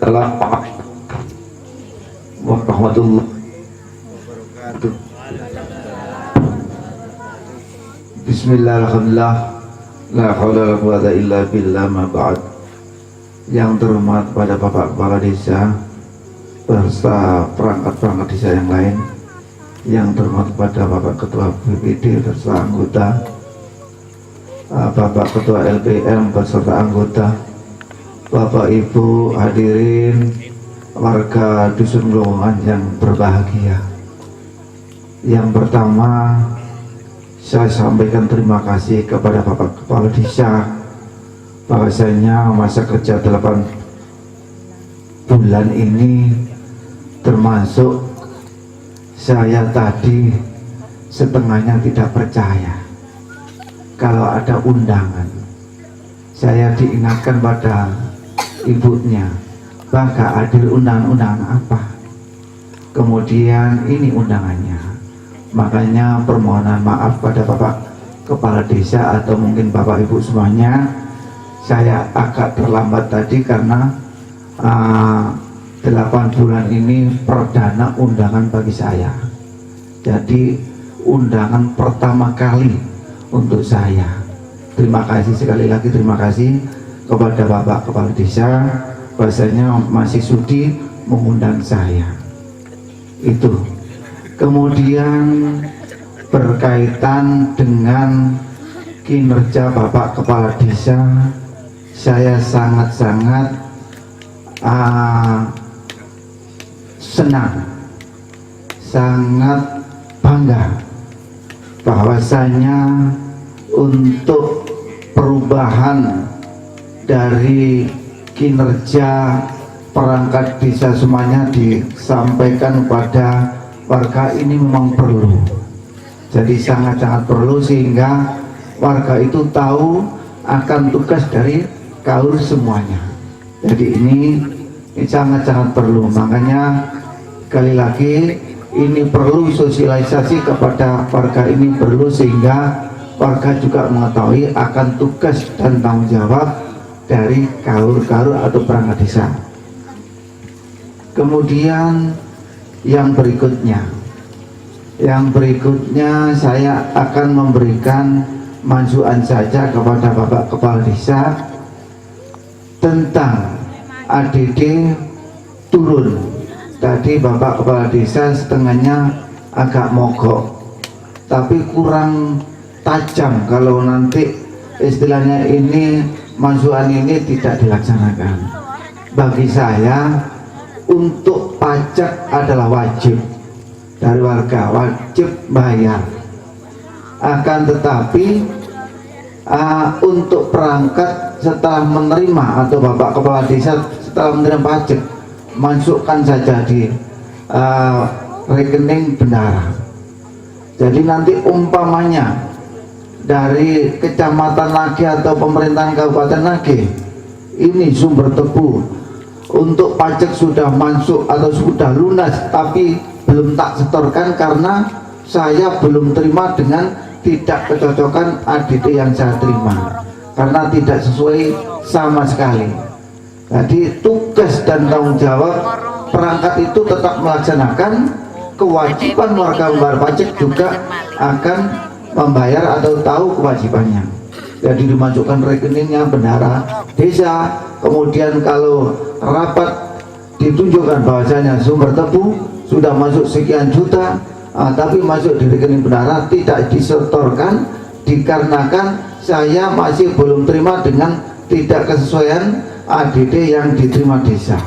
Assalamualaikum warahmatullahi wabarakatuh. Bismillah, alhamdulillah, la haula wala quwwata illa billah, ma ba'd. Yang terhormat pada Bapak Kepala Desa beserta perangkat-perangkat desa yang lain, yang terhormat pada Bapak Ketua BPD beserta anggota, Bapak Ketua LPM beserta anggota, Bapak Ibu hadirin, warga Dusun Glowongan yang berbahagia. Yang pertama, saya sampaikan terima kasih kepada Bapak Kepala Desa bahwasanya masa kerja 8 bulan ini, termasuk saya tadi setengahnya tidak percaya kalau ada undangan. Saya diingatkan pada ibunya, "Baka adil undangan-undangan apa?" Kemudian ini undangannya. Makanya permohonan maaf pada Bapak Kepala Desa atau mungkin Bapak Ibu semuanya, saya agak terlambat tadi karena 8 bulan ini perdana undangan bagi saya. Jadi undangan pertama kali untuk saya. Terima kasih sekali lagi, terima kasih kepada Bapak Kepala Desa bahwasanya masih sudi mengundang saya. Itu. Kemudian berkaitan dengan kinerja Bapak Kepala Desa, saya sangat-sangat senang, sangat bangga bahwasanya untuk perubahan dari kinerja perangkat desa semuanya disampaikan pada warga ini memang perlu. Jadi sangat-sangat perlu sehingga warga itu tahu akan tugas dari kaur semuanya. Jadi ini sangat-sangat perlu. Makanya sekali lagi ini perlu sosialisasi kepada warga, ini perlu sehingga warga juga mengetahui akan tugas dan tanggung jawab dari kaur-kaur atau perangkat desa. Kemudian yang berikutnya saya akan memberikan masukan saja kepada Bapak Kepala Desa tentang ADD turun. Tadi Bapak Kepala Desa setengahnya agak mogok, tapi kurang tajam kalau nanti istilahnya ini masukan ini tidak dilaksanakan. Bagi saya, untuk pajak adalah wajib dari warga, wajib bayar. Akan tetapi untuk perangkat setelah menerima atau Bapak Kepala Desa setelah menerima pajak, masukkan saja di rekening bendahara. Jadi nanti umpamanya dari Kecamatan Nage atau pemerintahan Kabupaten Nage ini sumber tebu untuk pajak sudah masuk atau sudah lunas tapi belum tak setorkan karena saya belum terima dengan tidak kecocokan ADD yang saya terima karena tidak sesuai sama sekali. Jadi tugas dan tanggung jawab perangkat itu tetap melaksanakan, kewajiban warga membayar pajak juga akan membayar atau tahu kewajibannya. Jadi dimasukkan rekeningnya bendahara desa. Kemudian kalau rapat ditunjukkan bahwasanya sumber tebu sudah masuk sekian juta, tapi masuk di rekening bendahara tidak disetorkan dikarenakan saya masih belum terima dengan tidak kesesuaian ADD yang diterima desa.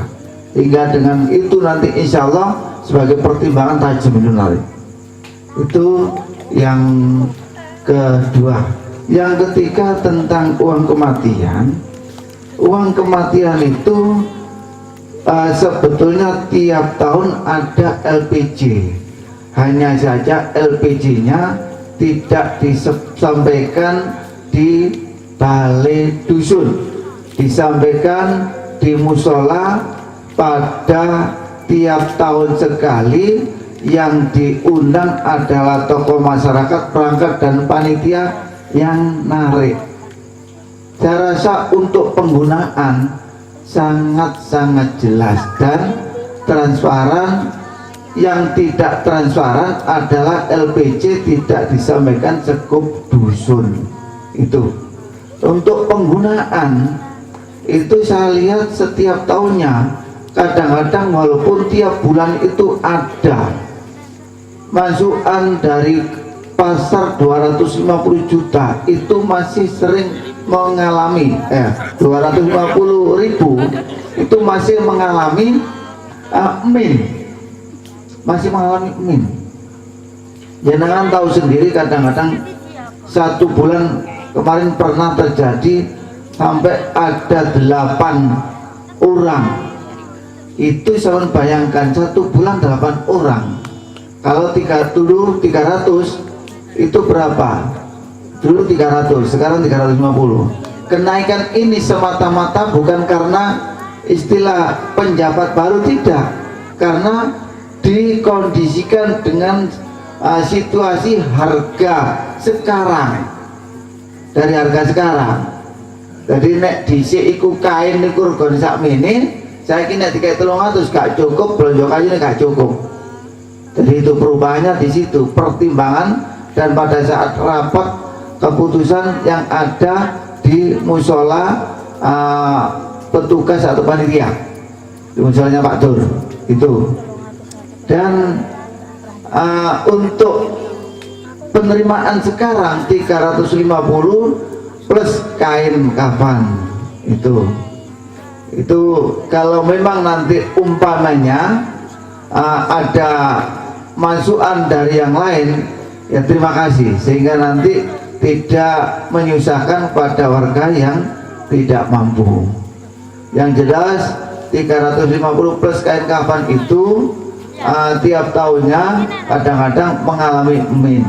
Hingga dengan itu nanti insya Allah sebagai pertimbangan tajamil. Itu yang kedua. Yang ketiga tentang uang kematian. Uang kematian itu sebetulnya tiap tahun ada LPG, hanya saja LPG-nya tidak disampaikan di balai dusun, disampaikan di musola pada tiap tahun sekali. Yang diundang adalah tokoh masyarakat, perangkat dan panitia yang narik. Saya rasa untuk penggunaan sangat-sangat jelas dan transparan. Yang tidak transparan adalah LPC tidak disampaikan sekup dusun. Itu untuk penggunaan itu saya lihat setiap tahunnya, kadang-kadang walaupun tiap bulan itu ada masukan dari pasar 250 juta, itu masih sering mengalami 250.000 itu masih mengalami masih mengalami min. Jangan tahu sendiri, kadang-kadang satu bulan kemarin pernah terjadi sampai ada 8 orang. Itu saya bayangkan satu bulan 8 orang. Kalau dulu 300 itu berapa? Dulu 300, sekarang 350. Kenaikan ini semata-mata bukan karena istilah penjabat baru, tidak, karena dikondisikan dengan situasi harga sekarang. Dari harga sekarang, jadi nek dhisik iku kain niku regane sakmene, saiki nek dikai 300 gak cukup, belanja kayune gak cukup. Jadi itu perubahannya di situ, pertimbangan dan pada saat rapat keputusan yang ada di musola petugas atau panitia, di musolanya Pak Dur itu. Dan untuk penerimaan sekarang 350 plus kain kafan itu kalau memang nanti umpamanya ada masukan dari yang lain, ya terima kasih, sehingga nanti tidak menyusahkan pada warga yang tidak mampu. Yang jelas 350 plus kain kafan itu tiap tahunnya kadang-kadang mengalami min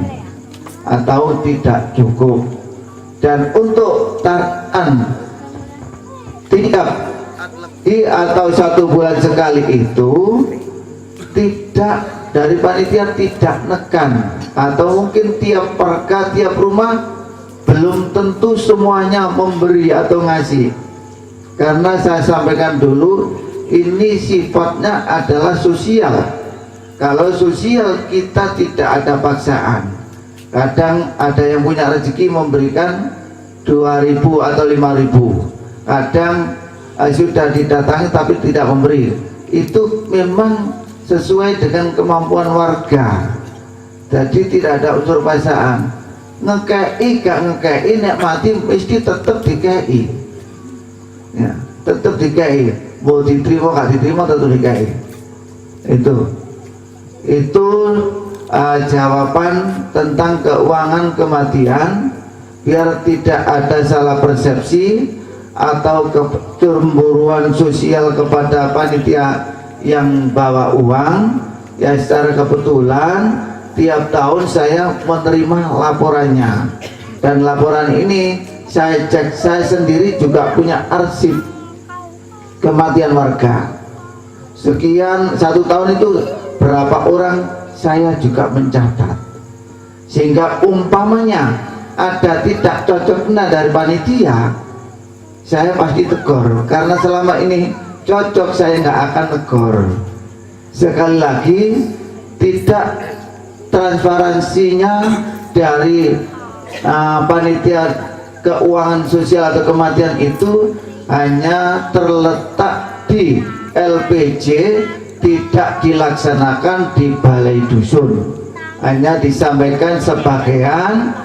atau tidak cukup. Dan untuk taraan tiap atau satu bulan sekali itu tidak, dari panitia tidak nekan, atau mungkin tiap perka tiap rumah belum tentu semuanya memberi atau ngasih, karena saya sampaikan dulu ini sifatnya adalah sosial. Kalau sosial kita tidak ada paksaan. Kadang ada yang punya rezeki memberikan 2.000 atau 5.000. Kadang sudah didatangi tapi tidak memberi. Itu memang sesuai dengan kemampuan warga. Jadi tidak ada unsur paksaan. Ngekei gak ngekei, nek mati mesti tetap dikei. Ya, tetap dikei. Mau diterima gak diterima tetap dikei. Itu jawaban tentang keuangan kematian, biar tidak ada salah persepsi atau kecemburuan sosial kepada panitia yang bawa uang. Ya, secara kebetulan tiap tahun saya menerima laporannya, dan laporan ini saya cek, saya sendiri juga punya arsip kematian warga. Sekian satu tahun itu berapa orang, saya juga mencatat, sehingga umpamanya ada tidak cocoknya dari panitia, saya pasti tegur, karena selama ini cocok saya nggak akan tegur. Sekali lagi, tidak transparansinya dari panitia keuangan sosial atau kematian itu hanya terletak di LPJ, tidak dilaksanakan di balai dusun, hanya disampaikan sebagian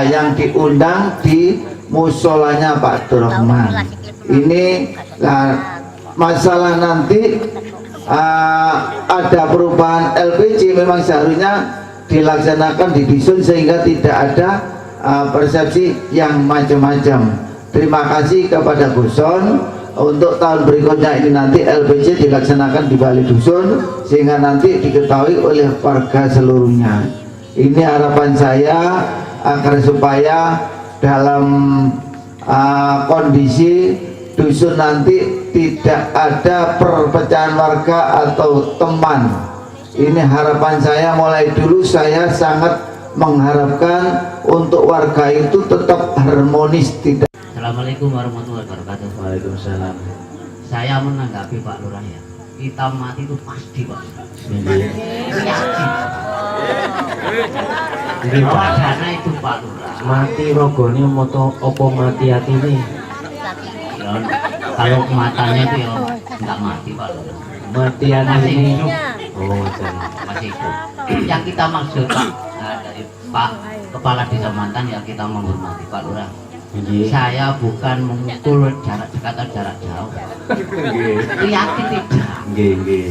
yang diundang di musolanya Pak Abdurrahman. Ini masalah nanti ada perubahan LPG, memang seharusnya dilaksanakan di dusun sehingga tidak ada persepsi yang macam-macam. Terima kasih kepada Guson. Untuk tahun berikutnya ini nanti LPG dilaksanakan di balai dusun sehingga nanti diketahui oleh warga seluruhnya. Ini harapan saya agar supaya dalam kondisi dusun nanti tidak ada perpecahan warga atau teman. Ini harapan saya, mulai dulu saya sangat mengharapkan untuk warga itu tetap harmonis, tidak. Assalamualaikum warahmatullahi wabarakatuh. Waalaikumsalam. saya menanggapi Pak Lurah ya, kita mati itu pasti Pak. Yakin. Bahwa dana itu Pak Lurah. Mati rogone moto opo mati atine? Ya, kalau matanya itu ya nggak mati Pak Lurah. Mati Masih atine. hidup. Oh, ngoten. Masih hidup. Yang kita maksud Pak, dari Pak Kepala Desa Mantan ya kita menghormati Pak Lurah. Nggih. Saya bukan memukul jarak dekat atau jarak jauh. Nggih. Yakin tidak. Nggih, nggih.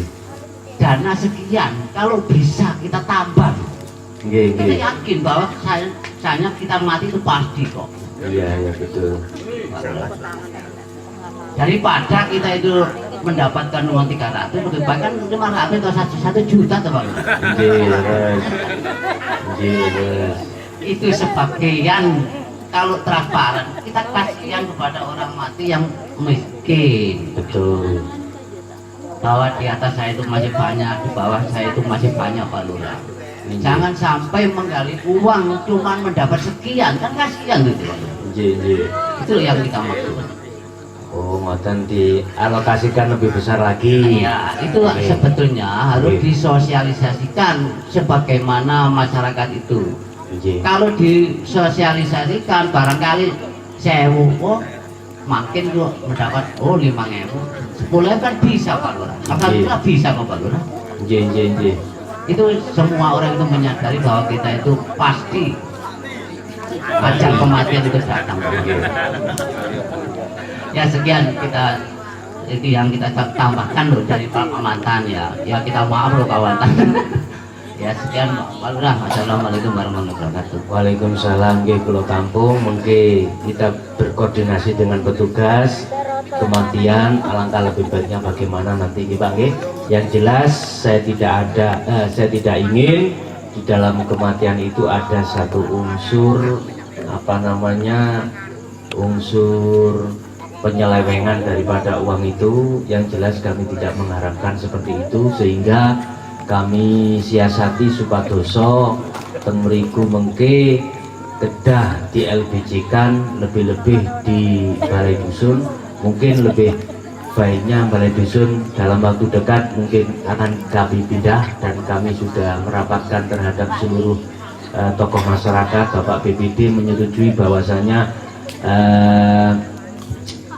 Dana sekian, kalau bisa kita tambah. Nggih, Kita nggih. yakin bahwa saya kita mati itu pasti kok. Iya, iya betul. Daripada kita itu mendapatkan uang 300, bahkan 500 atau 1 juta tuh Pak. Nggih, Mas. Nggih, Mas. Itu sebagian kalau transparan kita kasihan kepada orang mati yang miskin. Betul. Bahwa di atas saya itu masih banyak, di bawah saya itu masih banyak Pak Lurah. Jangan sampai menggali uang cuma mendapat sekian, kan kasihan gitu Pak. Nggih, nggih. Itu yang kita maksud. Oh, ngoten dialokasikan lebih besar lagi. Iya, itu Oke. sebetulnya harus Oke. disosialisasikan sebagaimana masyarakat itu. Nggih. Kalau disosialisasikan barangkali 1000 kok makin kok mendapat 5.000, 10.000 kan bisa Pak Lurah. Alhamdulillah bisa kok Pak Lurah. Nggih, nggih, nggih. Itu semua orang itu menyadari bahwa kita itu pasti ajal kematian itu datang. Ya sekian kita itu yang kita tambahkan loh dari Pak Mantan ya. Ya kita maaf loh kawan. Ya sekian Pak Lurah. Assalamualaikum warahmatullahi wabarakatuh. Waalaikumsalam. Nggih, kula tampung mengke kita berkoordinasi dengan petugas kematian, alangkah lebih baiknya bagaimana nanti nggih Pak nggih. Yang jelas saya tidak ingin di dalam kematian itu ada satu unsur unsur penyelewengan daripada uang itu. Yang jelas kami tidak mengharapkan seperti itu, sehingga kami siasati supadoso teng mriku mengke kedah di LBJ kan lebih-lebih di Balai Dusun. Mungkin lebih baiknya Balai Dusun dalam waktu dekat mungkin akan kami pindah, dan kami sudah merapatkan terhadap seluruh tokoh masyarakat. Bapak BPD menyetujui bahwasanya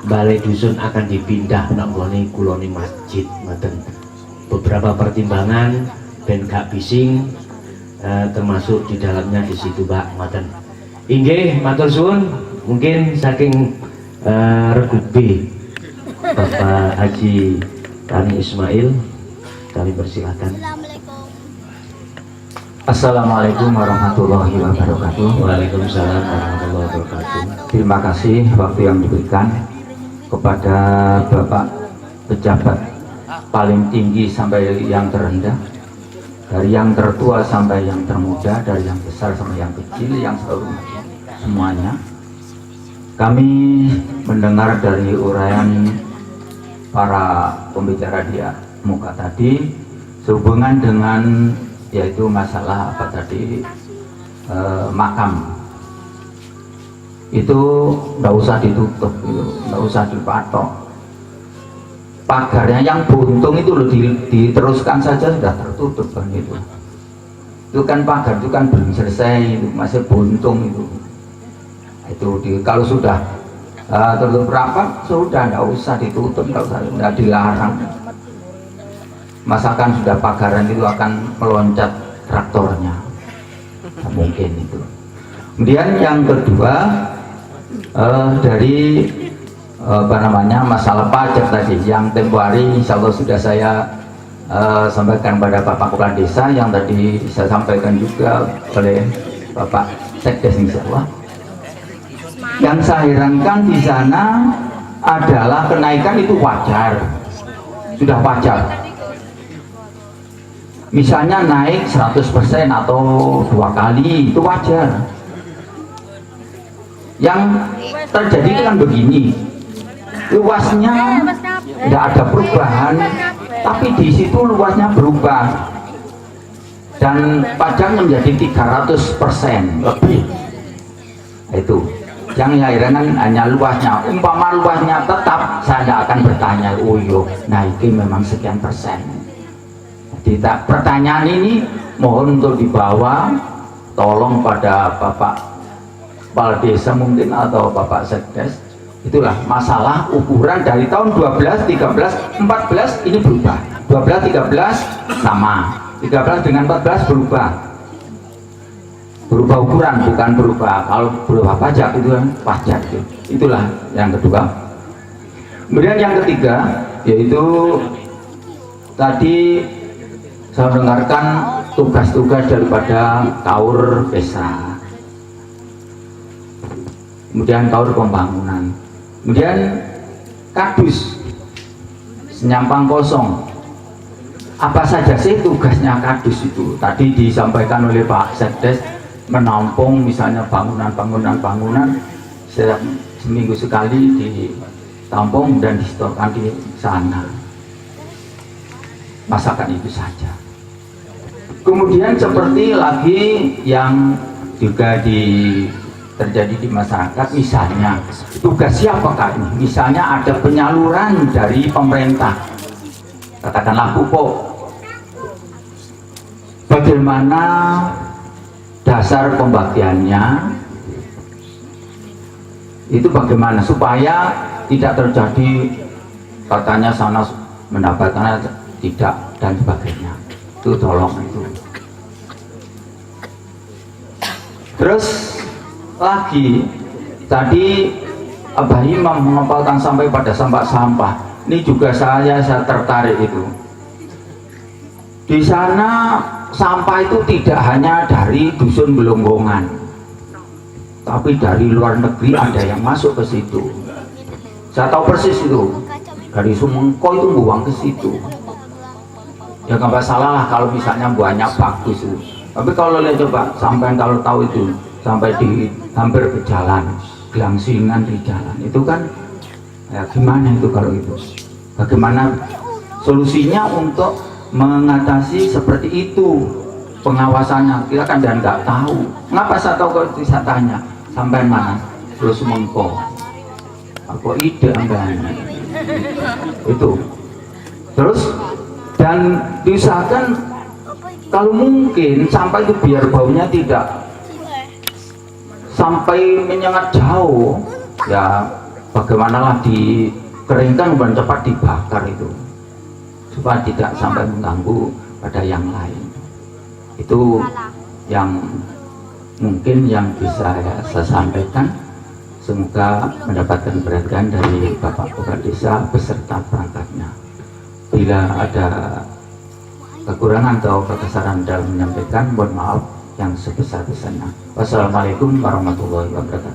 Balai Dusun akan dipindah nanggone kulone masjid ngoten. Beberapa pertimbangan ben gak bising termasuk di dalamnya di situ Pak ngoten. Inggih matur suwun, mungkin saking Regu B Bapak Haji Tani Ismail kami persilakan. Assalamualaikum warahmatullahi wabarakatuh. Waalaikumsalam warahmatullahi wabarakatuh. Terima kasih waktu yang diberikan kepada Bapak pejabat paling tinggi sampai yang terendah, dari yang tertua sampai yang termuda, dari yang besar sampai yang kecil, yang selalu semuanya. Kami mendengar dari uraian para pembicara di muka tadi sehubungan dengan yaitu masalah apa tadi makam itu nggak usah ditutup, nggak usah dipatok. Pagarnya yang buntung itu loh diteruskan saja sudah tertutup kan itu. Itu kan pagar itu kan belum selesai, itu masih buntung itu. Kalau sudah tertutup rapat sudah nggak usah ditutup, nggak dilarang. Masakan sudah pagaran itu akan meloncat traktornya, nggak mungkin itu. Kemudian yang kedua dari masalah pajak tadi yang tempo hari insya Allah sudah saya sampaikan pada Bapak Kepala Desa, yang tadi saya sampaikan juga oleh Bapak Sekdes insya Allah. Yang saya herankan di sana adalah kenaikan itu wajar, sudah wajar. Misalnya naik 100% atau 2 kali itu wajar. Yang terjadi itu kan begini, luasnya tidak ada perubahan, tapi di situ luasnya berubah dan pajaknya menjadi 300% lebih. Itu Yang heran hanya luasnya. Umpama luasnya tetap, saya tidak akan bertanya, oh yo, nah ini memang sekian persen. Jadi pertanyaan ini mohon untuk dibawa, tolong pada Bapak Kepala Desa mungkin atau Bapak Sekdes. Itulah masalah ukuran dari tahun 12, 13, 14 ini berubah. 12, 13 sama, 13 dengan 14 berubah. Berubah ukuran, bukan berubah, kalau berubah pajak itu kan pajak itu. Itulah yang kedua. Kemudian yang ketiga yaitu tadi saya mendengarkan tugas-tugas daripada Kaur Desa, kemudian Kaur Pembangunan, kemudian Kadus Senyampang Kosong. Apa saja sih tugasnya Kadus itu? Tadi disampaikan oleh Pak Sekdes, menampung misalnya bangunan setiap seminggu sekali ditampung dan disetorkan di sana. Masakan itu saja. Kemudian seperti lagi yang juga terjadi di masyarakat, misalnya tugas siapakah ini? Misalnya ada penyaluran dari pemerintah, katakanlah pupuk. Bagaimana dasar pembagiannya, itu bagaimana supaya tidak terjadi katanya sana mendapatkan tidak dan sebagainya, itu tolong itu. Terus lagi tadi Abah Imam mengepalkan sampai pada sampah-sampah, ini juga saya tertarik itu. Di sana sampah itu tidak hanya dari dusun Belonggongan, tapi dari luar negeri ada yang masuk ke situ. Saya tahu persis itu, dari Sumengko itu buang ke situ. Ya nggak salah lah kalau misalnya buahnya bagus itu. Tapi kalau lihat coba, sampai kalau tahu itu sampai di hampir ke jalan, gelangsingan di jalan, itu kan ya gimana itu kalau itu? Bagaimana solusinya untuk mengatasi seperti itu? Pengawasannya kita kan dan nggak tahu. Ngapa saya tahu kalau itu saya tanya sampai mana? Terus Sumengko. Apa ide Anda? Itu. Terus dan diusahakan kalau mungkin sampah itu biar baunya tidak sampai menyengat jauh, ya bagaimanalah dikeringkan dan cepat dibakar itu supaya tidak sampai mengganggu pada yang lain. Itu yang mungkin yang bisa saya sampaikan. Semoga mendapatkan perhatian dari Bapak Kepala Desa beserta perangkatnya. Bila ada kekurangan atau kekesaran dalam menyampaikan, mohon maaf yang sebesar-besarnya. Wassalamualaikum warahmatullahi wabarakatuh.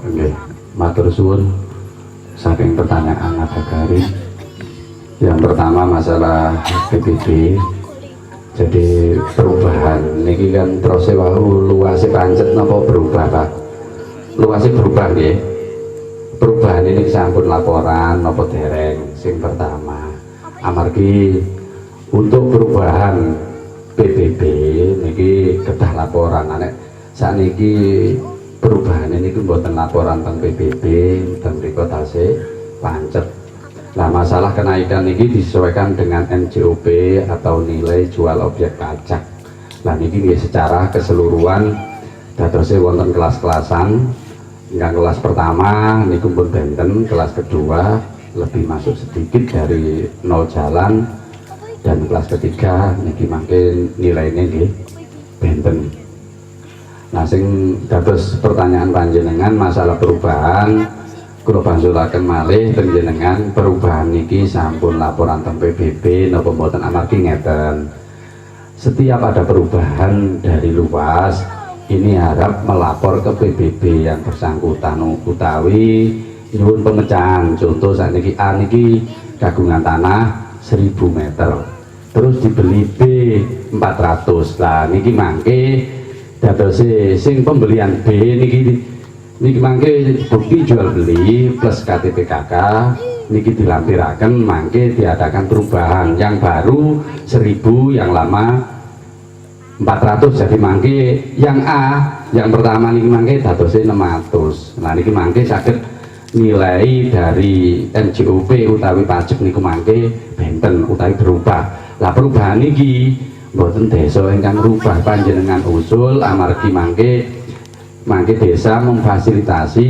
Oke, matur suwun saking pertanyaan Ada Garing. Yang pertama masalah PBB. Jadi perubahan niki kan terus wau luasnya pancet napa berubah Pak? Luasnya berubah nggih. Perubahan ini sampun laporan napa dereng. Sing pertama amargi untuk perubahan PBB niki kedah laporan anek sakniki perubahan ini mboten laporan tentang PBB tentang mriku tasih pancet. Nah, masalah kenaikan ini disesuaikan dengan NJOP atau nilai jual objek pajak. Nah, ini secara keseluruhan datose wonten kelas-kelasan. Yang kelas pertama ini kumpul benten, kelas kedua lebih masuk sedikit dari 0 jalan, dan kelas ketiga ini makin nilainya nggih benten. Nah, sing dados pertanyaan panjenengan masalah perubahan, kula bansulaken malih panjenengan perubahan niki sampun laporan teng PBB napa mboten amargi ngeten. Setiap ada perubahan dari luas, ini harap melapor ke PBB yang bersangkutan utawi nyuwun pemecahan. Contoh saat niki A niki kagungan tanah 1000 meter, terus dibeli B 400. Lah niki mangke dados sing pembelian B niki mangke bukti jual beli plus KTP KK niki dilampiraken mangke diadakan perubahan yang baru 1000, yang lama 400 jadi mangke yang A yang pertama niki mangke dadose 600. Nah niki mangke saged nilai dari NJOP utawi pajak niku mangke benten utawi berubah. Lah perubahan niki mboten desa ingkang rubah panjenengan usul amargi mangke desa memfasilitasi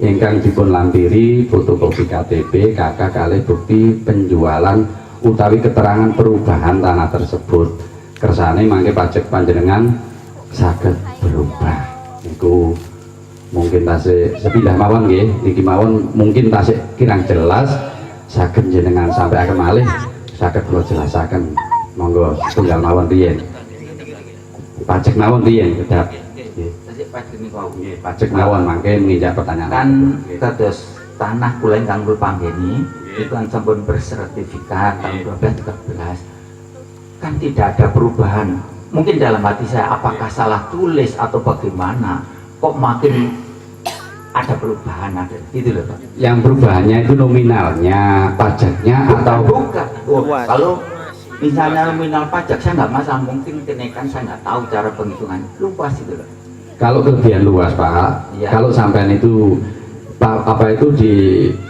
ingkang dipun lampiri fotokopi KTP KK kalih bukti penjualan utawi keterangan perubahan tanah tersebut. Kersane mangke pajak panjenengan saged berubah. Niku mungkin tasih sepindah mawon nggih, niki mawon mungkin tasih kirang jelas saged jenengan sampai akan malih saged kula jelasaken. Monggo tunggal mawon riyen. Pajak mawon riyen kedap. Nggih. Pajak mawon mangke menginjak pertanyaan. Kan kados tanah kula ingkang kula panggeni itu kan sampun bersertifikat tahun 2013. Kan tidak ada perubahan. Mungkin dalam hati saya apakah salah tulis atau bagaimana kok makin ada perubahan, ada gitu loh Pak. Yang perubahannya itu nominalnya, pajaknya atau bukan. Kalau misalnya nominal pajak saya nggak masalah, mungkin kenaikan saya nggak tahu cara penghitungan, lupa itu loh. kalau kelebihan luas Pak, Ya. kalau sampean itu apa itu di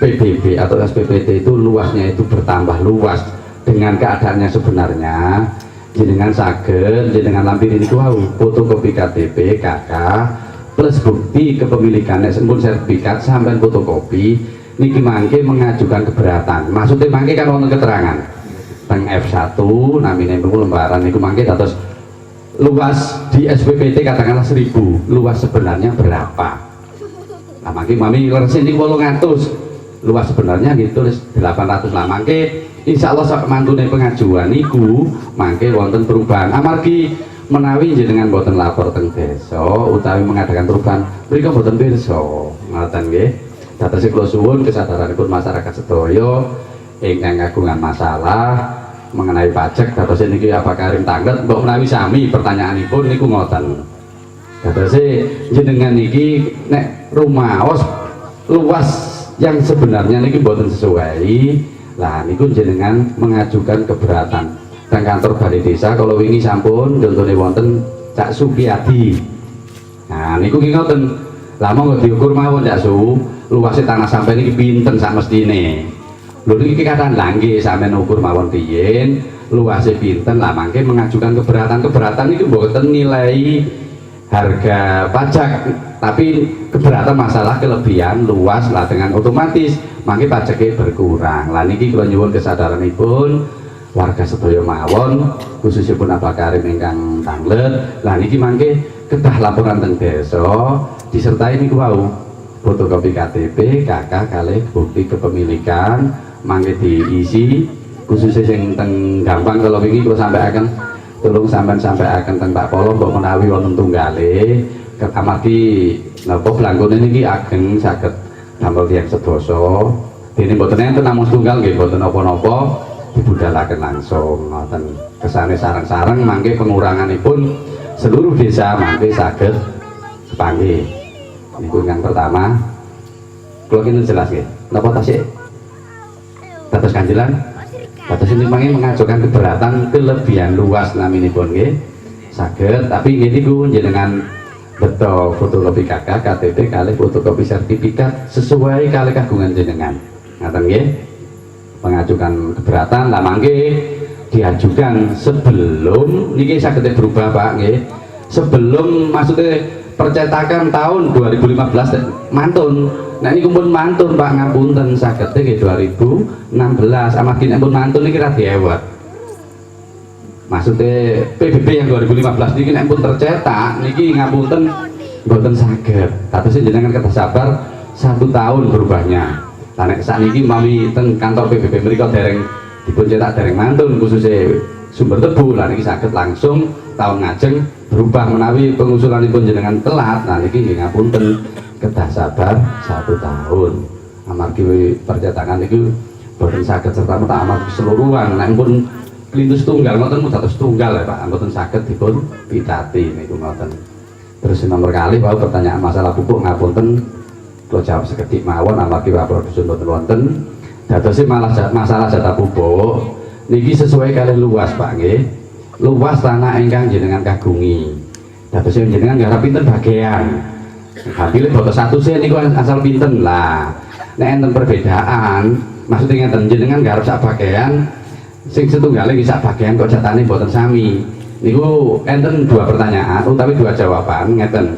PBB atau SPPT itu luasnya itu bertambah luas dengan keadaannya sebenarnya, jenengan saged jenengan lampir ini wau fotokopi KTP KK plus bukti kepemilikannya sempun sertifikat sampai fotokopi niki mangke mengajukan keberatan. Maksudnya mangke kan wonten keterangan teng F1 namine lembaran niku mangke dados luas di SPPT katakanlah 1000, luas sebenarnya berapa? Nah mangke mami leres niku 800, luas sebenarnya gitu 800 lah mangke insya Allah sak mantune pengajuan niku mangke wonten perubahan amargi menawi jenengan boten lapor teng desa utawi mengadakan perubahan mriko boten pirsa ngoten nggih. Dados kula suwun kesadaranipun masyarakat sedaya ingkang kagungan masalah mengenai pajak dados niki apa karim tanglet mbok menawi sami pertanyaanipun niku ngoten. Dados jenengan niki nek rumaos luas yang sebenarnya niki boten sesuai. Lah niku jenengan mengajukan keberatan teng kantor balai desa kalau wingi sampun contohnya wonten Cak Sukiyadi. Nah niku ki ngoten. Lah monggo diukur mawon Cak Su, luasnya tanah sampai niki pinten sak mestine. Lho niki katan lah nggih sampeyan ukur mawon riyen, luasnya pinten lah mangke mengajukan keberatan. Keberatan niku mboten nilai harga pajak, tapi keberatan masalah kelebihan luas lah dengan otomatis mangke pajaknya berkurang. Lah niki kula nyuwun kesadaranipun warga sedaya mawon khususipun Abah Karim ingkang tanglet. Lah niki mangke kedah laporan teng desa disertai niku wau fotokopi KTP KK kalih bukti kepemilikan mangke diisi khususnya sing teng gampang kalau wingi kula sampaikan tolong sampai akan teng Pak Polo mbok menawi wonten tunggale amargi napa blangkone niki ageng saged damel tiyang sedasa dene mboten enten namung tunggal nggih mboten napa-napa dibudalaken langsung ngoten. Kesane sareng-sareng mangke penguranganipun seluruh desa mangke saged kepanggih. Niku yang pertama kula kene jelas nggih napa tasih dados kanjelan. Dados ini mengajukan keberatan kelebihan luas naminipun nggih saged, tapi nggih niku jenengan beto fotokopi KK KTP kalih fotokopi sertifikat sesuai kalih kagungan jenengan. Ngaten nggih. Mengajukan keberatan lah mangke diajukan sebelum niki saged berubah Pak nggih. Sebelum maksudnya percetakan tahun 2015 mantun. Nah ini kumpul mantun Pak ngapunten saged nggih 2016 amargi nek pun mantun niki ra diewet. Maksudnya PBB yang 2015 niki nek pun tercetak niki ngapunten mboten saged. Dados jenengan kedah sabar 1 tahun berubahnya. Lah nek sakniki mami teng kantor PBB mriku dereng dipun cetak dereng mantun khususnya sumber tebu. Lah niki saged langsung tahun ngajeng berubah menawi pengusulanipun jenengan telat. Nah niki nggih ngapunten kedah sabar 1 tahun amargi percetakan niku boten saged serta merta amargi keseluruhan nek pun kelintus tunggal ngoten dados tunggal ya Pak mboten saged dipun pitati niku ngoten. Terus nomor kali bahwa pertanyaan masalah pupuk ngapunten kula jawab sekedhik mawon amargi Pak Produsen mboten wonten. Dados malah masalah jatah pupuk niki sesuai kali luas Pak nggih. luas tanah ingkang jenengan kagungi. Dados jenengan garap pinten bagian. Pilih boten satu sih niku asal pinten lah. Nek enten perbedaan, maksudnya ngeten jenengan garap sak bagian, sing setunggal iki sak bagian kok jatane boten sami. Niku enten dua pertanyaan utawi dua jawaban ngeten.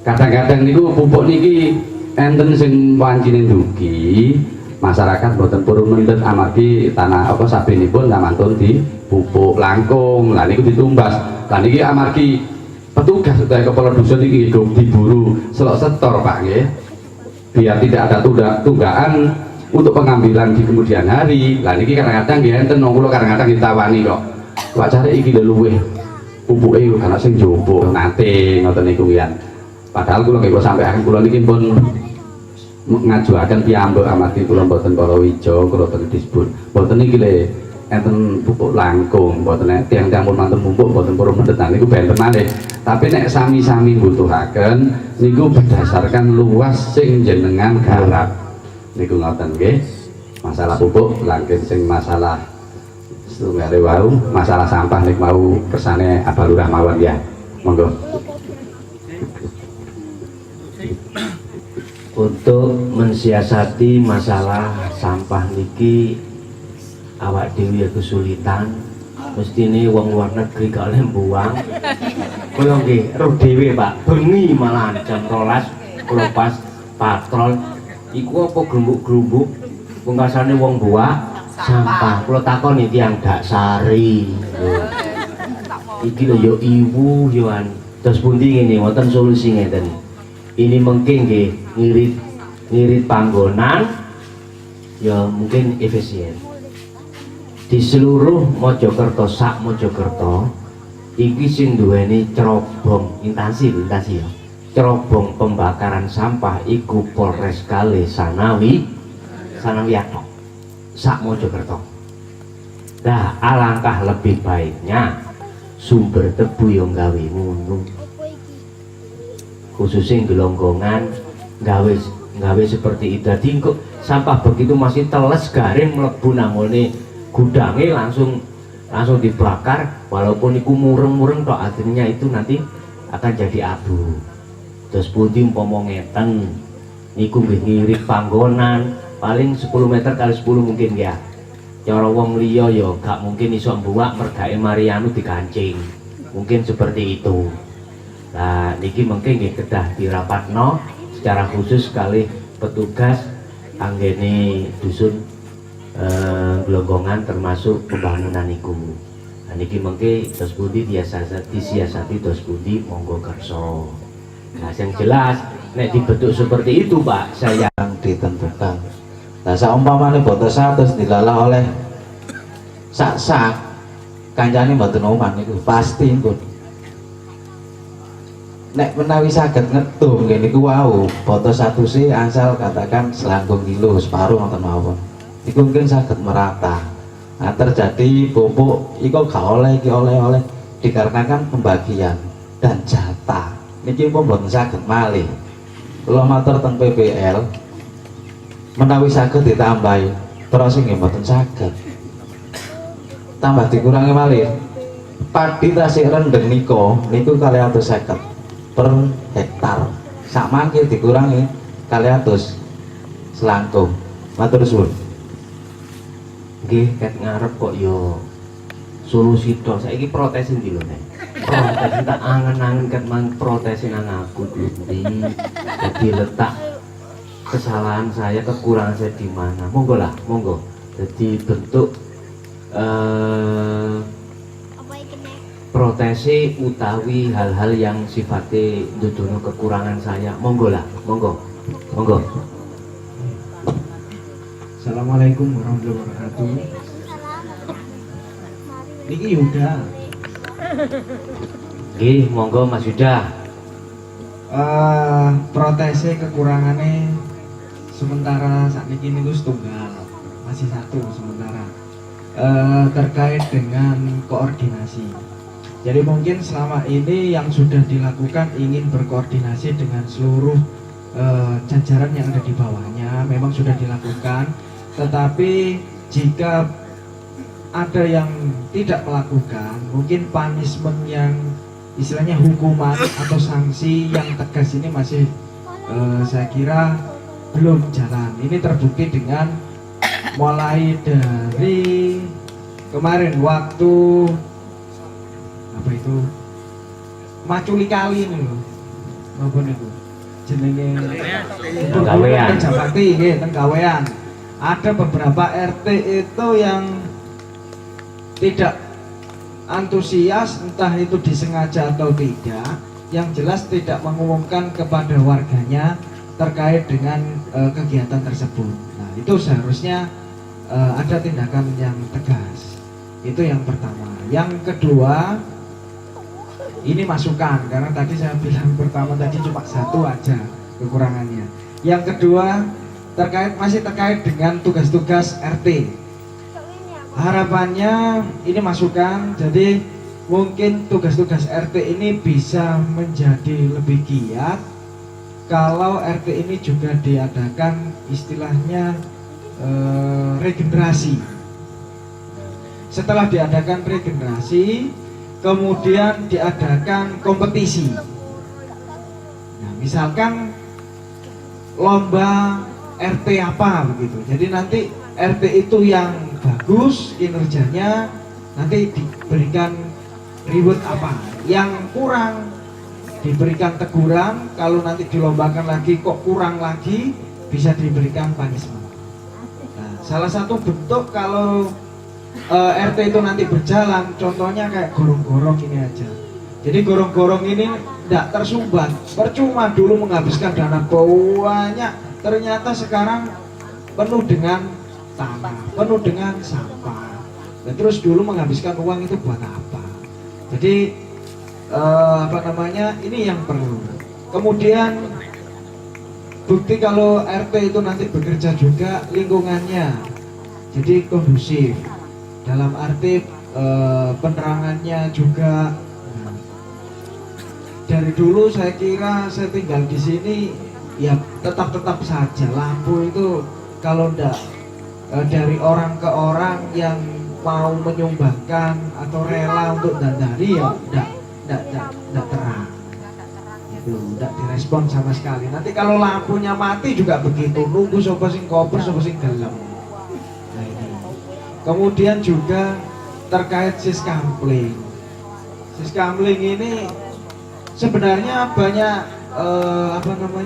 Kadang-kadang niku pupuk niki enten sing wancine ndugi, masyarakat boten purun mendhet amargi tanah apa sabinipun tamantun di pupuk langkung. Lah niku ditumbas. Lah niki amargi petugas utawa kepala dusun iki diburu selok setor Pak nggih. Biar tidak ada tunggakan untuk pengambilan di kemudian hari. Lah niki kadang-kadang nggih enten wong kula kadang-kadang ditawani kok. Wak cari iki lho luweh pupuke ana sing njupuk nate ngoten niku wian. Padahal kula nggih sampai akhir kula niki pun ngajuaken piyambak amargi kula mboten Palawija, kula ten disebut. Mboten niki le enten pupuk langkung, mboten nek tiang-tiang pun mantep pupuk mboten purun mendhet niku benten malih. Tapi nek sami-sami mbutuhaken niku berdasarkan luas sing jenengan garap. Niku ngoten nggih. Masalah pupuk langkung sing masalah setunggal wau, masalah sampah niku mau kersane Abah Lurah mawon ya. Monggo. Untuk mensiasati masalah sampah niki awak dewi ya kesulitan. Mestine wong luar negeri gak oleh buang. Kaya nggih roh dhewe Pak, bengi malah jam 12 kula pas patrol iku apa glumbuk-glumbuk pungkasane wong buang sampah. Kula takoni tiyang Daksari. Iki lho yo iwu yo an. Terus pundi ngene wonten solusi ngeten. Ini mungkin nggih ngirit panggonan ya mungkin efisien. Di seluruh Mojokerto sak Mojokerto iki sing duweni cerobong intasi ya. Cerobong pembakaran sampah iku Polres Kale Sanawi Atok sak Mojokerto. Nah, alangkah lebih baiknya sumber tebu yang gawe ngono. Khususnya gelonggongan gawe seperti itu. Jadi kok sampah begitu masih teles garing mlebu nangone gudange langsung dibakar, walaupun iku mureng-mureng tok akhirnya itu nanti akan jadi abu. Terus pundi umpama ngeten niku nggih ngirit panggonan paling 10 meter kali 10 mungkin ya. Cara wong liya ya gak mungkin iso mbuwak mergake Marianu dikancing. Mungkin seperti itu. Nah, niki mungkin nggih kedah dirapatno secara khusus kali petugas anggene dusun Glonggongan termasuk pembangunan iku. Nah, niki mungkin dos pundi disiasati dos pundi monggo kersa. Nah, yang jelas nek dibentuk seperti itu Pak, saya yang ditentukan. Nah, saumpamane boten satus dilalah oleh sak kancane mboten oman niku pasti pun. Nek menawi saged ngetum ngene niku wau, boten satuse asal katakan selangkung kilo separuh ngoten mawon. Iku mungkin saged merata. Nah, terjadi pupuk iku gak oleh iki oleh-oleh dikarenakan pembagian dan jatah. Niki pun mboten saged malih. Kula matur teng PPL menawi saged ditambahi terus nggih mboten saged. Tambah dikurangi malih. Padi tasik rendeng niku 250 per hektar. Sak mangke dikurangi 200 selangkung. Matur suwun. Nggih ket ngarep kok yo solusi tok. Saiki protesin ndi lho Nek. Protes tak angen-angen ket mang protesin nang aku ndi. Jadi letak kesalahan saya, kekurangan saya di mana. Monggo lah, monggo. Jadi bentuk protesi utawi hal-hal yang sifatnya dudono kekurangan saya. Monggo lah, monggo. Monggo. Assalamualaikum warahmatullahi wabarakatuh. Niki Yuda. Nggih, monggo Mas Yuda. Protesnya kekurangannya sementara saat ini niku setunggal, masih satu sementara. Terkait dengan koordinasi. Jadi mungkin selama ini yang sudah dilakukan ingin berkoordinasi dengan seluruh jajaran yang ada di bawahnya, memang sudah dilakukan. Tetapi jika ada yang tidak melakukan, mungkin punishment yang istilahnya hukuman atau sanksi yang tegas ini masih saya kira belum jalan. Ini terbukti dengan mulai dari kemarin waktu apa itu maculi kali ini loh, apa itu jenenge Gawean. Jabati nggih, teng gawean. Ada beberapa RT itu yang tidak antusias, entah itu disengaja atau tidak, yang jelas tidak mengumumkan kepada warganya terkait dengan kegiatan tersebut. Nah, itu seharusnya ada tindakan yang tegas. Itu yang pertama. Yang kedua, ini masukan, karena tadi saya bilang pertama tadi cuma satu aja kekurangannya. Yang kedua, masih terkait dengan tugas-tugas RT. Harapannya ini masukan, jadi mungkin tugas-tugas RT ini bisa menjadi lebih giat kalau RT ini juga diadakan istilahnya regenerasi. Setelah diadakan regenerasi, kemudian diadakan kompetisi. Nah, misalkan lomba RT apa begitu. Jadi nanti RT itu yang bagus kinerjanya nanti diberikan reward apa, yang kurang diberikan teguran. Kalau nanti dilombakan lagi kok kurang lagi, bisa diberikan punishment. Nah, salah satu bentuk kalau RT itu nanti berjalan, contohnya kayak gorong-gorong ini aja. Jadi gorong-gorong ini tidak tersumbat, percuma dulu menghabiskan dana banyak, ternyata sekarang penuh dengan tanah, penuh dengan sampah. Dan terus dulu menghabiskan uang itu buat apa? Jadi ini yang perlu. Kemudian bukti kalau RT itu nanti bekerja juga lingkungannya jadi kondusif, dalam arti penerangannya juga. Dari dulu saya kira saya tinggal di sini ya tetap saja lampu itu kalau ndak dari orang ke orang yang mau menyumbangkan atau rela untuk dandani ya ndak terang, itu ndak direspon sama sekali. Nanti kalau lampunya mati juga begitu, nunggu sopo sing koper sopo sing gelem. Nah, ini. Kemudian juga terkait siskamling. Siskamling ini sebenarnya banyak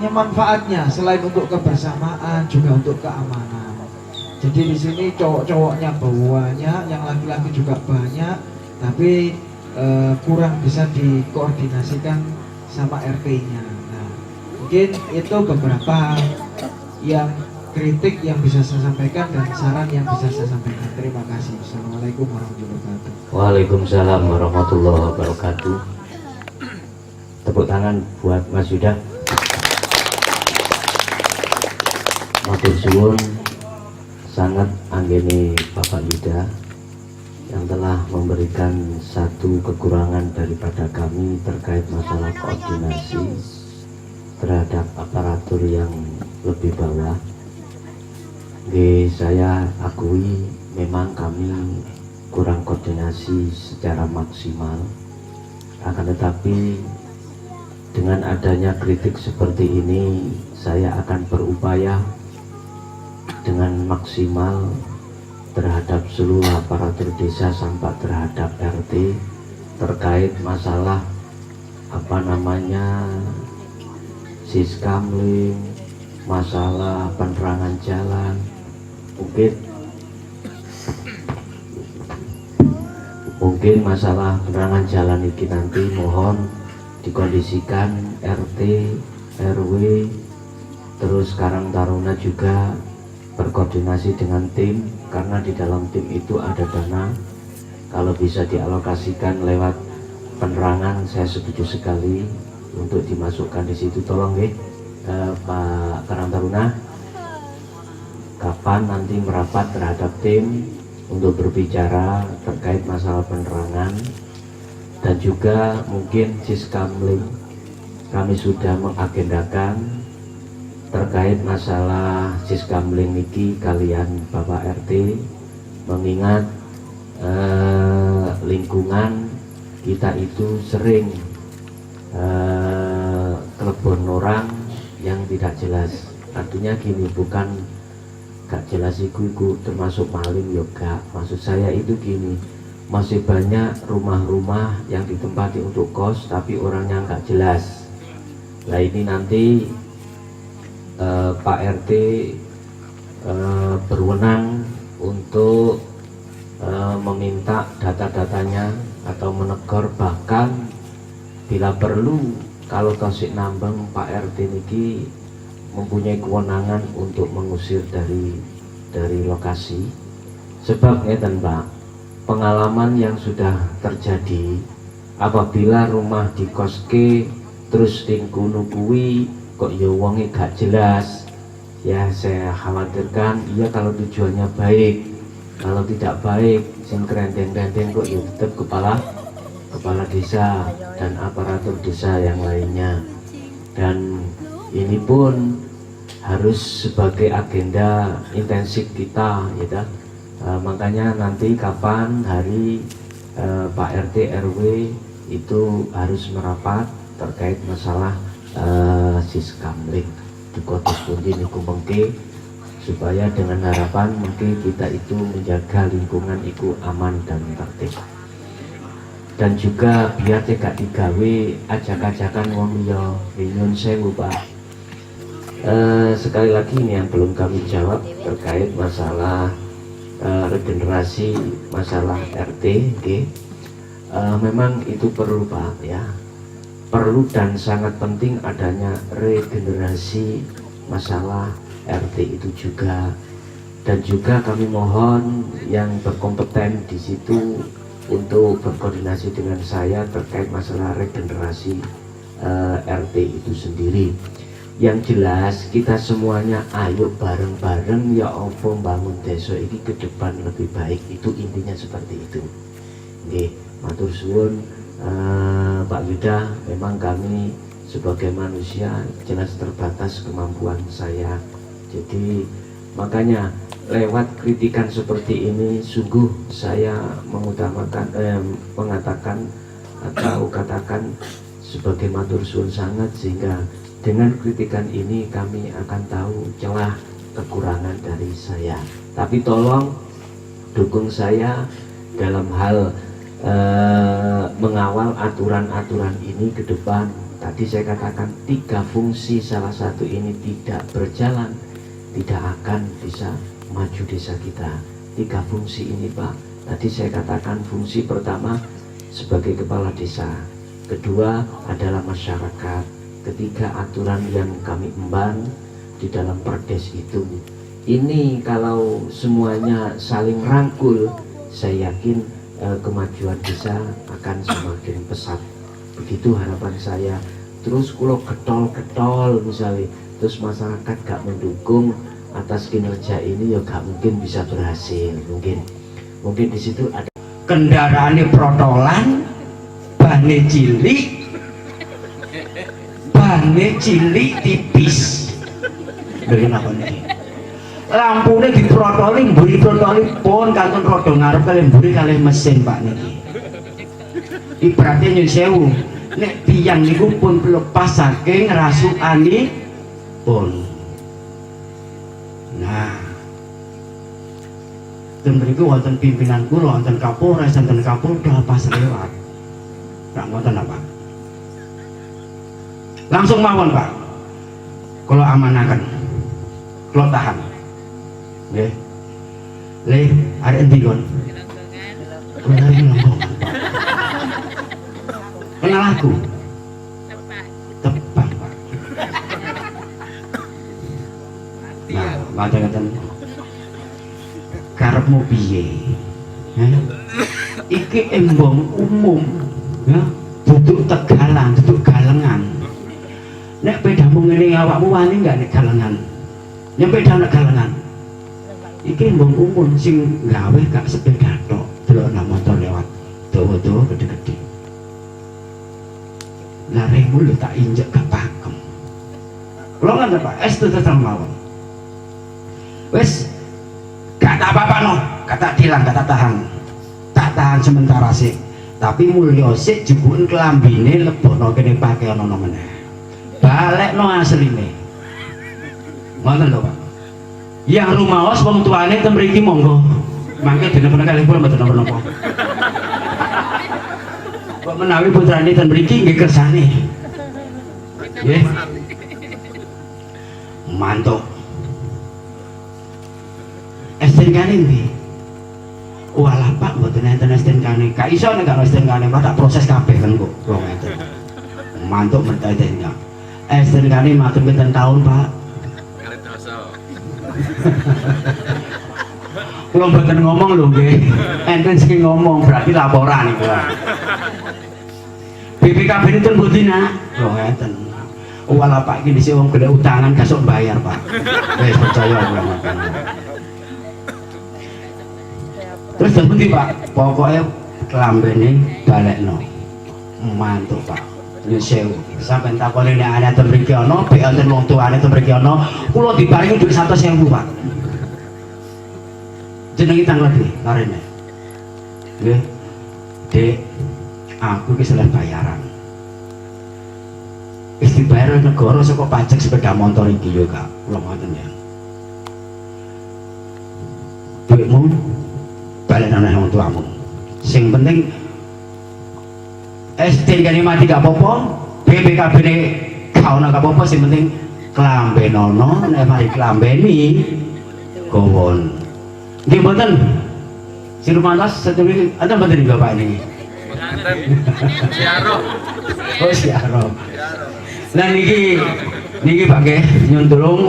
manfaatnya selain untuk kebersamaan juga untuk keamanan. Jadi di sini cowok-cowoknya banyak, yang laki-laki juga banyak, tapi kurang bisa dikoordinasikan sama RT-nya. Nah, mungkin itu beberapa yang kritik yang bisa saya sampaikan dan saran yang bisa saya sampaikan. Terima kasih. Assalamualaikum warahmatullahi wabarakatuh. Waalaikumsalam warahmatullahi wabarakatuh. Tepuk tangan buat Mas Yuda. Matur suwun sangat anggene Bapak Yuda yang telah memberikan satu kekurangan daripada kami terkait masalah koordinasi terhadap aparatur yang lebih bawah. Saya akui memang kami kurang koordinasi secara maksimal, akan tetapi dengan adanya kritik seperti ini saya akan berupaya dengan maksimal terhadap seluruh aparatur desa sampai terhadap RT terkait masalah siskamling, masalah penerangan jalan. Mungkin masalah penerangan jalan ini nanti mohon dikondisikan RT, RW, terus Karang Taruna juga berkoordinasi dengan tim, karena di dalam tim itu ada dana. Kalau bisa dialokasikan lewat penerangan, saya setuju sekali untuk dimasukkan di situ. Tolong Pak Karang Taruna, kapan nanti merapat terhadap tim untuk berbicara terkait masalah penerangan. Dan juga mungkin siskamling kami sudah mengagendakan terkait masalah siskamling niki kalian Bapak RT, mengingat lingkungan kita itu sering kelebon orang yang tidak jelas. Artinya gini, bukan gak jelas iku termasuk maling yoga. Maksud saya itu gini, masih banyak rumah-rumah yang ditempati untuk kos tapi orangnya nggak jelas. Nah ini nanti Pak RT berwenang untuk meminta data-datanya atau menegur, bahkan bila perlu kalau tosik nambang Pak RT niki mempunyai kewenangan untuk mengusir dari lokasi. Sebab ngeten Pak, pengalaman yang sudah terjadi apabila rumah dikoske terus tingkunu kuwi kok ya wonge gak jelas, ya saya khawatirkan iya kalau tujuannya baik, kalau tidak baik sing kerendeng-rendeng kok ya tetap kepala desa dan aparatur desa yang lainnya. Dan ini pun harus sebagai agenda intensif kita ya. Makanya nanti kapan hari Pak RT RW itu harus merapat terkait masalah siskamling di kota pundi niku mengke, supaya dengan harapan mungkin kita itu menjaga lingkungan itu aman dan tertib. Dan juga biar tidak digawe ajak-ajakan wong liya. Nyuwun sewu Pak. Sekali lagi ini yang belum kami jawab terkait masalah regenerasi masalah RT, okay. Memang itu perlu Pak ya, perlu dan sangat penting adanya regenerasi masalah RT itu juga. Dan juga kami mohon yang berkompeten di situ untuk berkoordinasi dengan saya terkait masalah regenerasi RT itu sendiri. Yang jelas kita semuanya ayo bareng-bareng ya opo bangun desa ini ke depan lebih baik, itu intinya seperti itu. Nggih, matur suwun Pak Yuda, memang kami sebagai manusia jelas terbatas kemampuan saya. Jadi makanya lewat kritikan seperti ini sungguh saya mengatakan atau katakan sebagai matur suwun sangat, sehingga dengan kritikan ini kami akan tahu celah kekurangan dari saya. Tapi tolong dukung saya dalam hal mengawal aturan-aturan ini ke depan. Tadi saya katakan 3 fungsi salah satu ini tidak berjalan, tidak akan bisa maju desa kita. 3 fungsi ini Pak. Tadi saya katakan fungsi pertama sebagai kepala desa, kedua adalah masyarakat, ketiga aturan yang kami emban di dalam perdes itu. Ini kalau semuanya saling rangkul, saya yakin kemajuan desa akan semakin pesat. Begitu harapan saya. Terus kalau getol-getol misalnya, terus masyarakat gak mendukung atas kinerja ini, ya gak mungkin bisa berhasil. Mungkin di situ ada kendaraannya protolan, bane cilik tipis. Dengan apa nih? Lampunya diprotoli, mburi protoli pun kantun rodo ngarep kalian mburi kalian mesin Pak niki. Ibaratnya nyun sewu, nek tiang niku pun lepas saking rasukani pun. Nah, dan beriku wonten pimpinan kula, wonten Kapolres, wonten Kapolda pas lewat. Nggak wonten apa? Langsung mawon Pak. Kalau amanakan, kalau tahan. Nggih. Le, arek endi kon? Kula arek Lembongan, Pak. Kenal aku? Tepang, Pak. Nah, macam-macam. Karepmu piye? Iki embong umum, ya, duduk tegalan, duduk galengan. Nek pedamu ngene awakmu wani enggak nek galengan? Nek peda nek galengan. Iki embong umum sing gawe gak sepeda tok, delok nang motor lewat dawa-dawa gede-gede. Laremu lho tak injek gak pakem. Kula ngoten Pak, estu tetep mawon. Wis gak tak apa-apa no, kata tilang, kata tahan. tahan sementara sih. Tapi mulya sik jubuken klambine lebokno kene pakaian ana meneh. Balekno asline. Ngoten lho, Pak. Yang rumaos wong tuane ten mriki monggo. Mangke dina kalih kula mboten napa-napa. Kok menawi putrane ten mriki nggih kersane. Nggih. Mantuk. STNK-ne ndi? Walah Pak, mboten enten STNK-ne. Ka iso nek gak STNK-ne, Pak tak proses kabeh kan kok. Wong ngeten. Mantuk merta STNK. STNK-ne matur pinten taun, Pak? Kula mboten ngomong lho nggih. Enten sing ngomong berarti laporan iku. BPKB itu mboten nak. Lho ngeten. Walah Pak iki dhisik wong gede utangan kasok bayar, Pak. Wis percaya kula makan. Terus seperti Pak, pokoknya kelambene balekno. Mantuk Pak. Nyuwun sewu. Sampeyan takone nek ana ten mriki ana, be enten wong tuane ten mriki ana, kula diparingi dhuwit 100.000, Pak. Jenenge tanglet iki karene. Nggih. Dek, aku iki seleh bayaran. Wis dibayar negara saka pajak sepeda motor iki yo, Kak. Kula ngoten ya. Duitmu balik nang wong tuamu. Sing penting STNK-ne mati gak apa-apa, BPKB-ne kaono gak apa-apa, sing penting klambenono, nek mari klambeni gowon. Nggih mboten. Si Rumantos setunggal ada mboten iki Bapak ini. Siaroh. Oh siaroh. Nah niki Pak nggih nyuwun tulung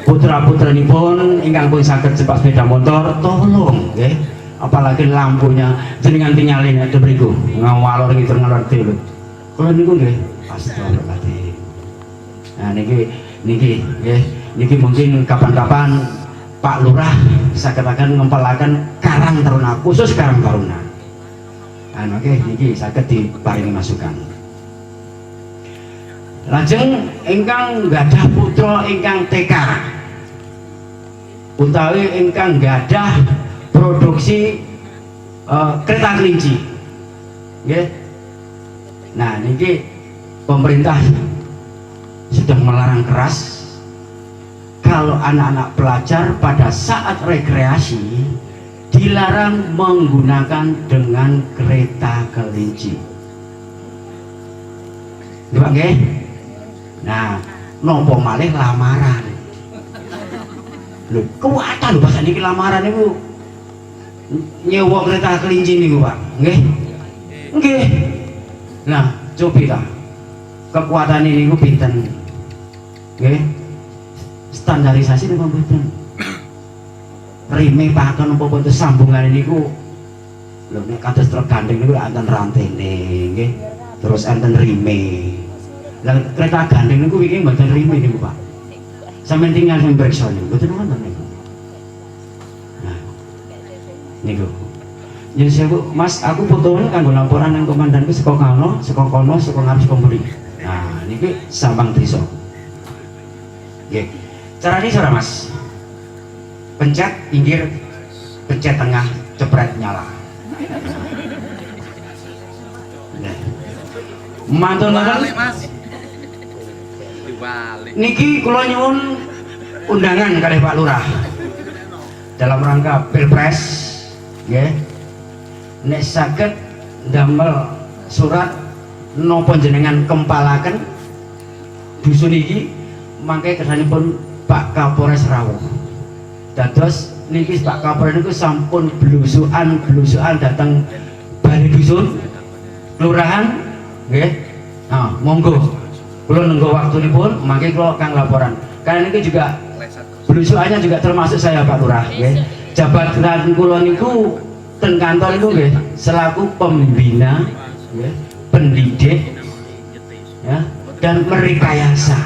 putra-putranipun ingkang pun saged cepat sepeda motor tolong nggih. Apalagi lampunya jenengan tinyalin itu beriku ngawalor gitu ngalor tilu kalau niku nggih astagfirullahaladzim. Nah niki mungkin kapan-kapan Pak Lurah saged ngempelaken Karang Taruna, khusus Karang Taruna. Oke, niki saged diparingi masukan. Lajeng ingkang gadah putra ingkang TK utawi ingkang gadah produksi kereta kelinci, yeah. Nah, niki pemerintah sudah melarang keras kalau anak-anak pelajar pada saat rekreasi dilarang menggunakan dengan kereta kelinci. Nggih, nggih. Nah, nopo malih lamaran. Lho, kuwatan lho bahasa niki lamaran niku. Nyewa kereta kelinci niku Pak, nggih? Nggih. Nah, cobi ta. Kekuatan ini niku pinten? Nggih. Standarisasi niku mboten. Rime paken apa boten sambungane niku. Lho nek kados truk gandeng niku enten rantene, nggih. Terus enten rime. Lah kereta gandeng niku iki mboten rime niku Pak. Sampeyan tinggal sing breksa niku, mboten wonten niku. Niku. Jadi saya Mas, aku fotonya kanggo laporan nang komandanku saka kono, saka ngarep saka mburi. Nah, niki Sampang Trisa. Nggih. Carane ora Mas? Pencet pinggir, pencet tengah, cepret nyala. Nah. Mantul-mantul. Niki kula nyuwun undangan kalih Pak Lurah. Dalam rangka Pilpres nggih, nek saged ndamel surat napa jenengan kempalaken dusun iki mangke kersanipun Pak Kapolres Rawuh. Dados niki Pak Kapolres niku sampun blusukan dateng balai dusun kelurahan nggih. Nah, monggo kula nenggo waktunipun mangke kula kang laporan. Karena niki juga blusukannya juga termasuk saya Pak Lurah nggih. Jabatan kula niku ten kantor niku nggih selaku pembina nggih, pendidik ya dan merekayasa.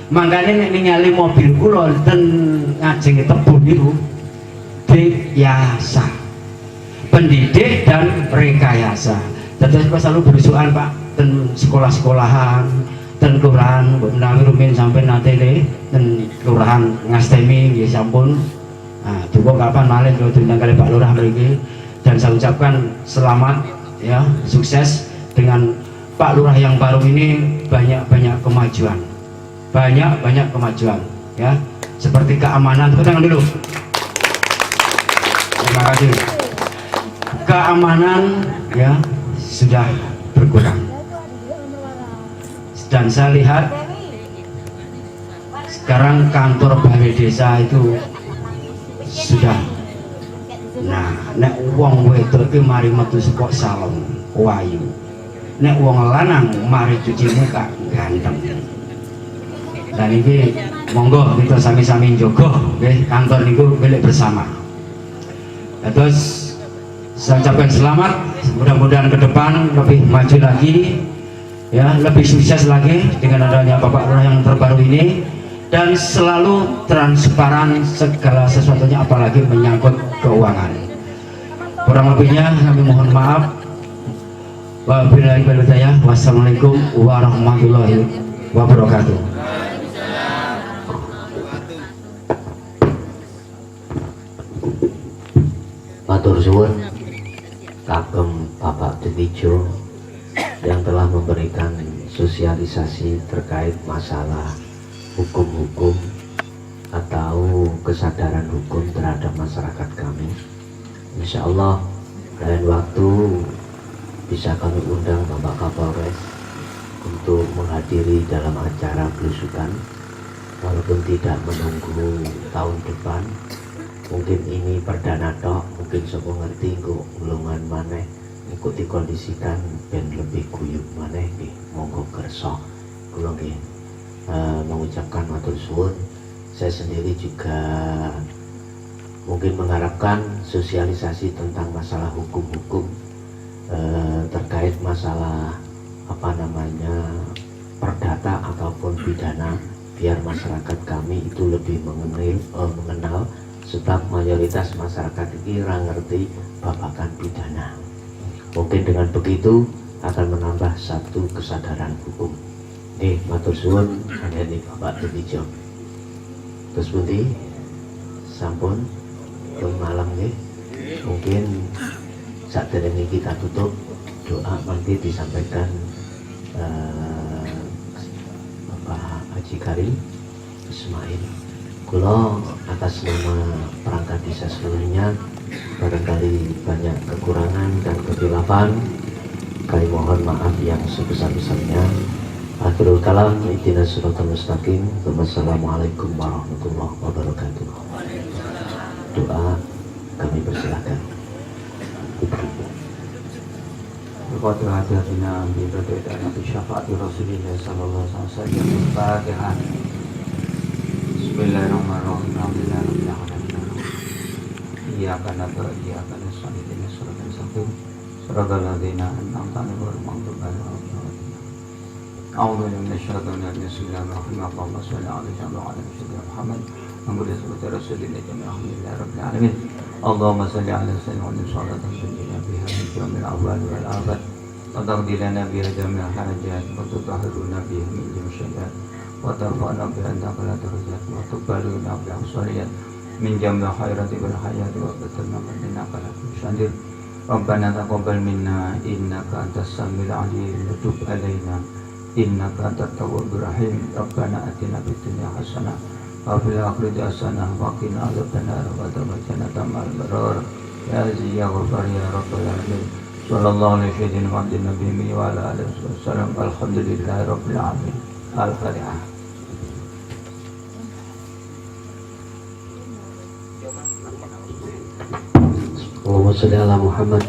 Mangkane nek ningali mobil kula ten ngajeng tebon niku rekayasa. Pendidik dan rekayasa. Dados selalu berusukan Pak ten sekolah-sekolahan, ten kelurahan, menawi rumiyin sampai nate ten kelurahan ngastemi nggih sampun. Nah, duka kapan malih kalau diundang kali Pak Lurah mriki dan saya ucapkan selamat ya, sukses dengan Pak Lurah yang baru ini, banyak kemajuan, banyak kemajuan ya, seperti keamanan. Tepuk tangan dulu. Terima kasih. Keamanan ya sudah berkurang, dan saya lihat sekarang kantor balai desa itu sudah, nah nek wong wedok iki mari metu saka salon wayu, nek wong lanang mari cuci muka ganteng. Dan ini monggo kita sami-sami njogo nggih kantor niku milik bersama. Terus saya ucapkan selamat, mudah-mudahan ke depan lebih maju lagi ya, lebih sukses lagi dengan adanya Bapak Lurah yang terbaru ini, dan selalu transparan segala sesuatunya, apalagi menyangkut keuangan. Kurang lebihnya kami mohon maaf. Wabillahi taufiq wal hidayah. Wassalamualaikum warahmatullahi wabarakatuh. Matur suwun kagem Bapak Detijo yang telah memberikan sosialisasi terkait masalah hukum-hukum atau kesadaran hukum terhadap masyarakat kami. Insya Allah lain waktu bisa kami undang Bapak Kapolres untuk menghadiri dalam acara belusukan, walaupun tidak menunggu tahun depan. Mungkin ini perdana tok, mungkin sopo ngerti kok gulungan maneh ikuti kondisikan ben lebih guyub maneh nggih. Monggo kersa kula nggih mengucapkan matur suwun. Saya sendiri juga mungkin mengharapkan sosialisasi tentang masalah hukum-hukum terkait masalah perdata ataupun pidana, biar masyarakat kami itu lebih mengenal, sebab mayoritas masyarakat ini ngerti babagan pidana. Mungkin dengan begitu akan menambah satu kesadaran hukum. Matur suwun kangge Bapak Detijo. Terus pundi sampun ke malam nggih. Mungkin saderenge kita tutup, doa nanti disampaikan Bapak Haji Karim Ismail. Kula atas nama perangkat desa seluruhnya barangkali banyak kekurangan dan kehilafan, kami mohon maaf yang sebesar-besarnya. Akhirul kalam, ihdinas siratal mustaqim. Wassalamualaikum warahmatullahi wabarakatuh. Doa kami persilahkan. Al-Fatihah hadina bi radina bi syafaati Rasulillah sallallahu alaihi wasallam. Al-Fatihah. Bismillahirrahmanirrahim. Alhamdulillahirabbil alamin. Iyyaka na'budu wa iyyaka nasta'in. Ihdinas siratal mustaqim. Siratal ladzina an'amta 'alaihim ghairil maghdubi 'alaihim waladdallin. A'udzu billahi minasy syaithanir rajim. Bismillahirrahmanirrahim. Allahumma shalli 'ala sayyidina Muhammad wa ala rasulillah jami'an rabbil alamin. Allahumma shalli 'ala sayyidina Muhammad sallallahu alaihi wasallam min awwal wal akhir. Wa taqdi lana biha jami'al hajat wa tutahhiruna biha min jami'il syai'at. وترفعنا بأنك لا ترجع وتقبلنا بالأبصاريات من جميع خيرات والحياة وبتلنا منك لا تشاندر. ربنا تقبل منا إنك أنت السميع العليم وتب علينا إنك أنت التواب الرحيم. ربنا آتنا في الدنيا حسنة وفي الآخرة حسنة وقنا عذاب النار وادخلنا الجنة مع الأبرار يا عزيز يا غفار يا رب العالمين. صلى الله على سيدنا محمد النبي وعلى آله وسلم. الحمد لله رب العالمين. Al-Fatihah. Allahumma sholli ala Muhammad